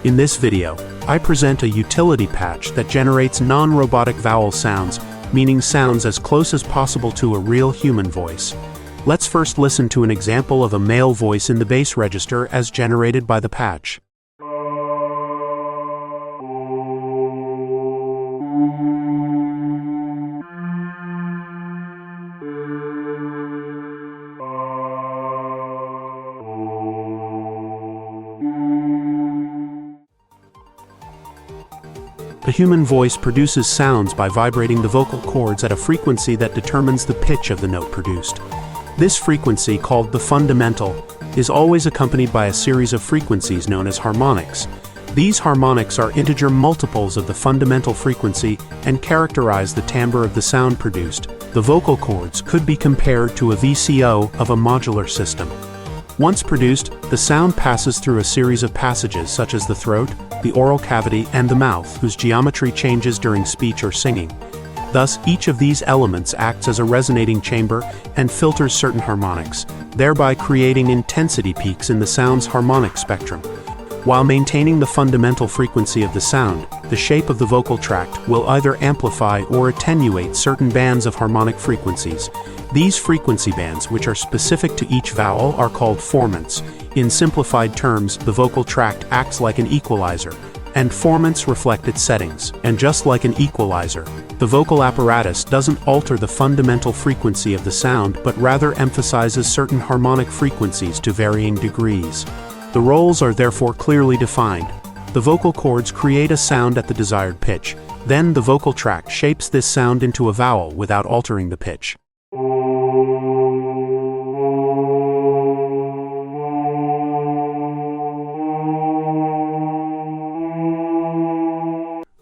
In this video, I present a utility patch that generates non-robotic vowel sounds, meaning sounds as close as possible to a real human voice. Let's first listen to an example of a male voice in the bass register as generated by the patch. The human voice produces sounds by vibrating the vocal cords at a frequency that determines the pitch of the note produced. This frequency, called the fundamental, is always accompanied by a series of frequencies known as harmonics. These harmonics are integer multiples of the fundamental frequency and characterize the timbre of the sound produced. The vocal cords could be compared to a VCO of a modular system. Once produced, the sound passes through a series of passages such as the throat, the oral cavity, and the mouth, whose geometry changes during speech or singing. Thus, each of these elements acts as a resonating chamber and filters certain harmonics, thereby creating intensity peaks in the sound's harmonic spectrum. While maintaining the fundamental frequency of the sound, the shape of the vocal tract will either amplify or attenuate certain bands of harmonic frequencies. These frequency bands, which are specific to each vowel, are called formants. In simplified terms, the vocal tract acts like an equalizer, and formants reflect its settings. And just like an equalizer, the vocal apparatus doesn't alter the fundamental frequency of the sound, but rather emphasizes certain harmonic frequencies to varying degrees. The roles are therefore clearly defined. The vocal cords create a sound at the desired pitch. Then the vocal tract shapes this sound into a vowel without altering the pitch.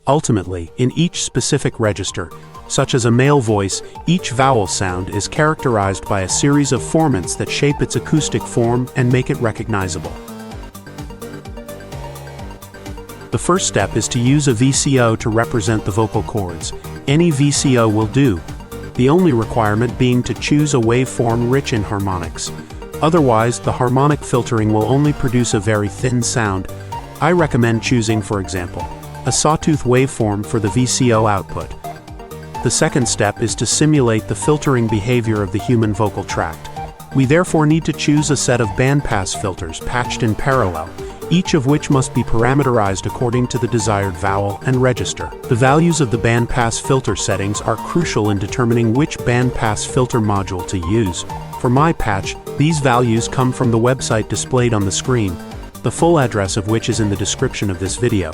Ultimately, in each specific register, such as a male voice, each vowel sound is characterized by a series of formants that shape its acoustic form and make it recognizable. The first step is to use a VCO to represent the vocal cords. Any VCO will do, the only requirement being to choose a waveform rich in harmonics. Otherwise, the harmonic filtering will only produce a very thin sound. I recommend choosing, for example, a sawtooth waveform for the VCO output. The second step is to simulate the filtering behavior of the human vocal tract. We therefore need to choose a set of bandpass filters patched in parallel, each of which must be parameterized according to the desired vowel and register. The values of the bandpass filter settings are crucial in determining which bandpass filter module to use. For my patch, these values come from the website displayed on the screen, the full address of which is in the description of this video.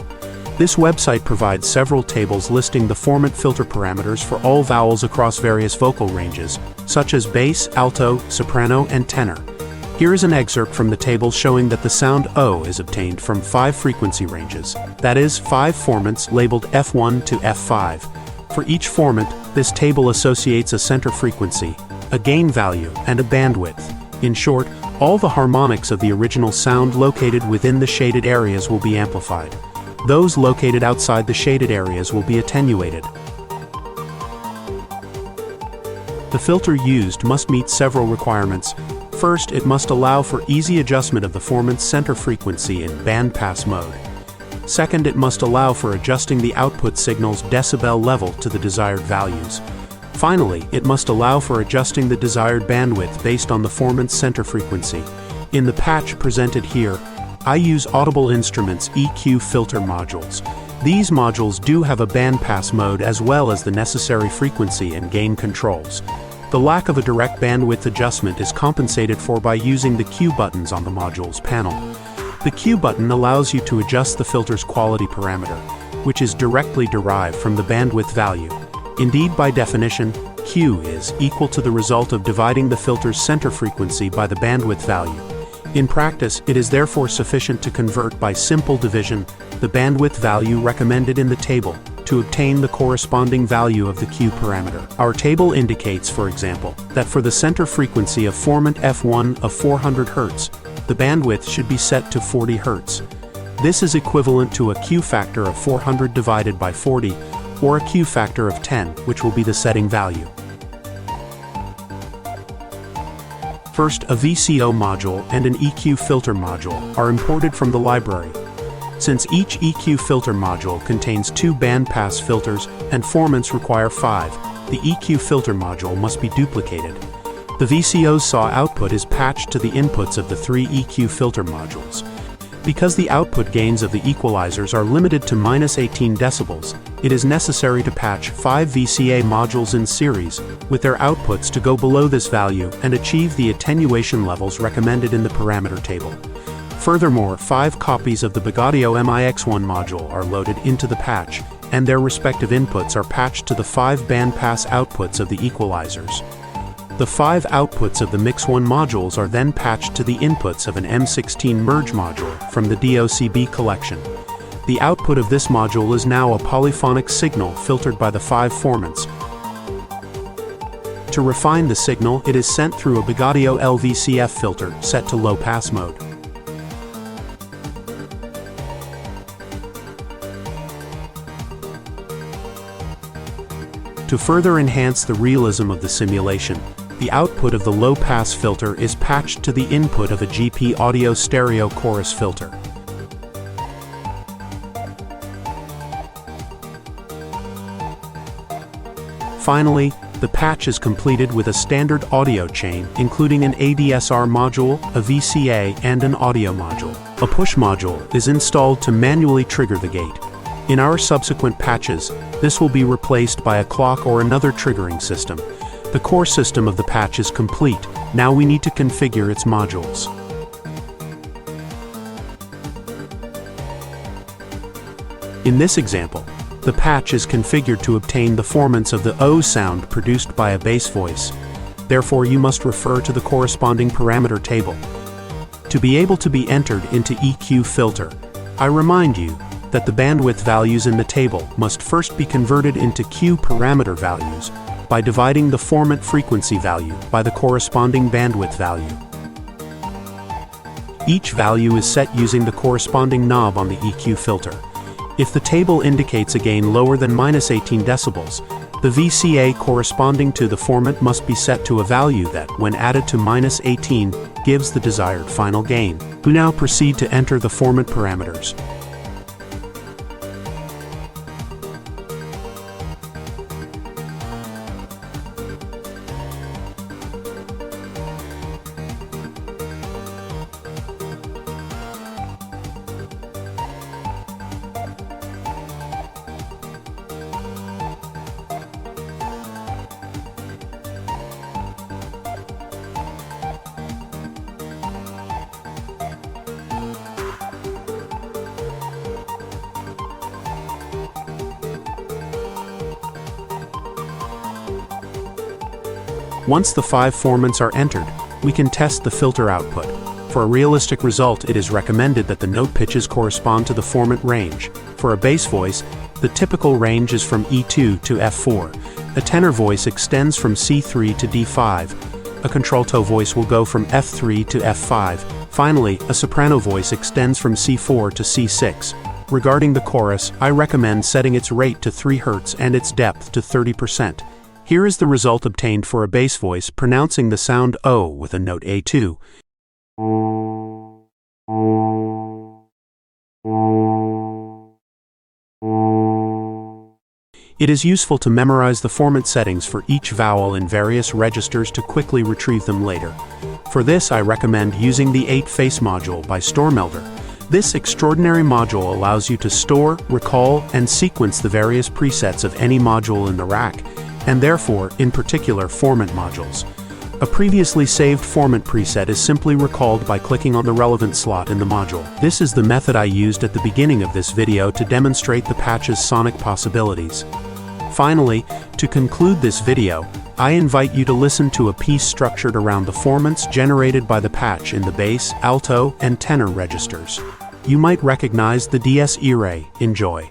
This website provides several tables listing the Formant filter parameters for all vowels across various vocal ranges, such as bass, alto, soprano, and tenor. Here is an excerpt from the table showing that the sound O is obtained from 5 frequency ranges, that is, 5 formants labeled F1 to F5. For each formant, this table associates a center frequency, a gain value, and a bandwidth. In short, all the harmonics of the original sound located within the shaded areas will be amplified. Those located outside the shaded areas will be attenuated. The filter used must meet several requirements. First, it must allow for easy adjustment of the formant's center frequency in bandpass mode. Second, it must allow for adjusting the output signal's decibel level to the desired values. Finally, it must allow for adjusting the desired bandwidth based on the formant's center frequency. In the patch presented here, I use Audible Instruments EQ filter modules. These modules do have a bandpass mode as well as the necessary frequency and gain controls. The lack of a direct bandwidth adjustment is compensated for by using the Q buttons on the module's panel. The Q button allows you to adjust the filter's quality parameter, which is directly derived from the bandwidth value. Indeed, by definition, Q is equal to the result of dividing the filter's center frequency by the bandwidth value. In practice, it is therefore sufficient to convert by simple division the bandwidth value recommended in the table to obtain the corresponding value of the Q parameter. Our table indicates, for example, that for the center frequency of formant F1 of 400 Hz, the bandwidth should be set to 40 Hz. This is equivalent to a Q factor of 400 divided by 40, or a Q factor of 10, which will be the setting value. First, a VCO module and an EQ filter module are imported from the library. Since each EQ filter module contains 2 bandpass filters and formants require 5, the EQ filter module must be duplicated. The VCO's SAW output is patched to the inputs of the 3 EQ filter modules. Because the output gains of the equalizers are limited to -18 decibels, it is necessary to patch 5 VCA modules in series with their outputs to go below this value and achieve the attenuation levels recommended in the parameter table. Furthermore, 5 copies of the Bogaudio MIX1 module are loaded into the patch, and their respective inputs are patched to the 5 bandpass outputs of the equalizers. The 5 outputs of the Mix1 modules are then patched to the inputs of an M16 merge module from the docB collection. The output of this module is now a polyphonic signal filtered by the 5 formants. To refine the signal, it is sent through a Bogaudio LVCF filter set to low-pass mode. To further enhance the realism of the simulation, the output of the low-pass filter is patched to the input of a GPAudio stereo chorus filter. Finally, the patch is completed with a standard audio chain, including an ADSR module, a VCA, and an audio module. A push module is installed to manually trigger the gate. In our subsequent patches, this will be replaced by a clock or another triggering system. The core system of the patch is complete. Now we need to configure its modules. In this example, the patch is configured to obtain the formants of the O sound produced by a bass voice. Therefore, you must refer to the corresponding parameter table. To be able to be entered into EQ filter, I remind you that the bandwidth values in the table must first be converted into Q parameter values by dividing the formant frequency value by the corresponding bandwidth value. Each value is set using the corresponding knob on the EQ filter. If the table indicates a gain lower than -18 decibels, the VCA corresponding to the formant must be set to a value that, when added to -18, gives the desired final gain. We now proceed to enter the formant parameters. Once the 5 formants are entered, we can test the filter output. For a realistic result, it is recommended that the note pitches correspond to the formant range. For a bass voice, the typical range is from E2 to F4. A tenor voice extends from C3 to D5. A contralto voice will go from F3 to F5. Finally, a soprano voice extends from C4 to C6. Regarding the chorus, I recommend setting its rate to 3 Hz and its depth to 30%. Here is the result obtained for a bass voice pronouncing the sound O with a note A2. It is useful to memorize the formant settings for each vowel in various registers to quickly retrieve them later. For this, I recommend using the 8-face module by StoreMelder. This extraordinary module allows you to store, recall, and sequence the various presets of any module in the rack, and therefore, in particular, formant modules. A previously saved formant preset is simply recalled by clicking on the relevant slot in the module. This is the method I used at the beginning of this video to demonstrate the patch's sonic possibilities. Finally, to conclude this video, I invite you to listen to a piece structured around the formants generated by the patch in the bass, alto, and tenor registers. You might recognize the DS E-Ray. Enjoy.